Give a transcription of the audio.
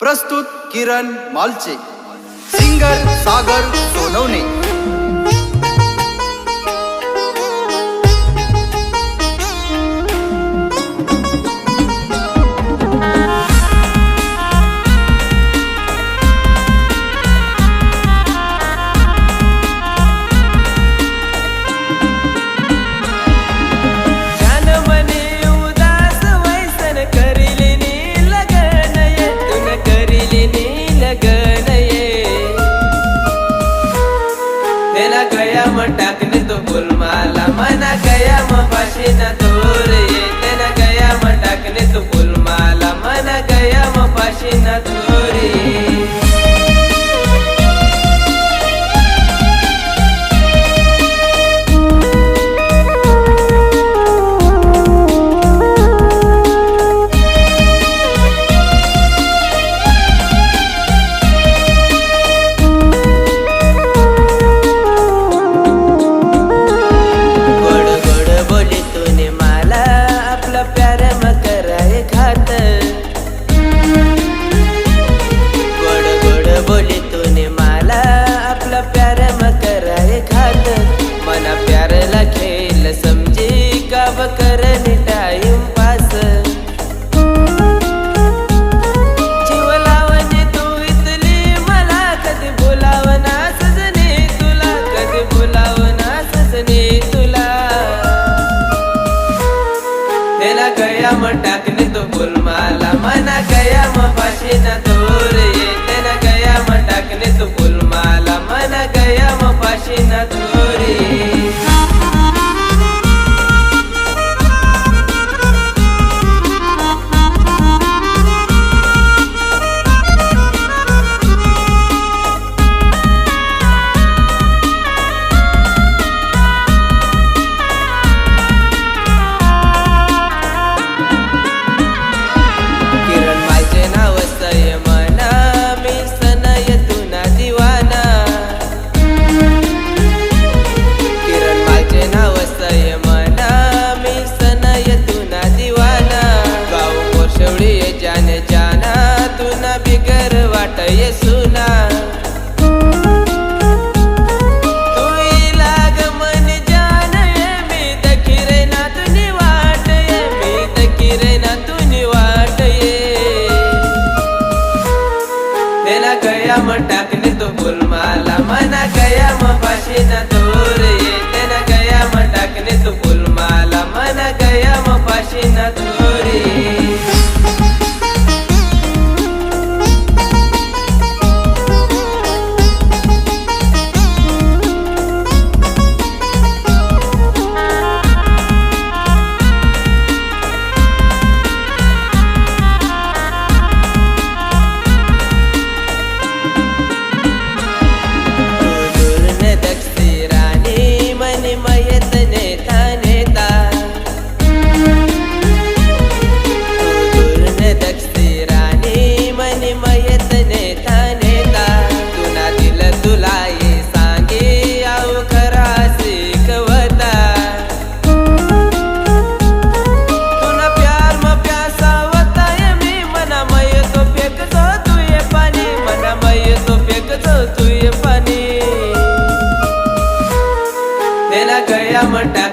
प्रस्तुत किरण मालचे, सिंगर सागर सोनवणे। गया टाकने तो फुलमाला मना गया पाशी ना तोर ये तेना गया टाकने तो फुलमाला मना गया पाशी ना तोर करने टाइम पास जीवलावने तू इतली मला कधी बोलावना सजने तुला कधी बोलावना सजने तुला तेला गया टाकने तो फुलमाला मना गया पाशी ना तोर ये तेला गया टाकने तो फुलमाला मना गया पाशी ना तोर सुना तू लाग मन जान मी दखिरे ना तुनी वाट मी दखिरे ना तुनी वाट तेला गया टाकने तो फुलमाला मना गया पाशी ना तोर ये तेला गया टाकने तो फुलमाला मना गया पाशी ना तोर गया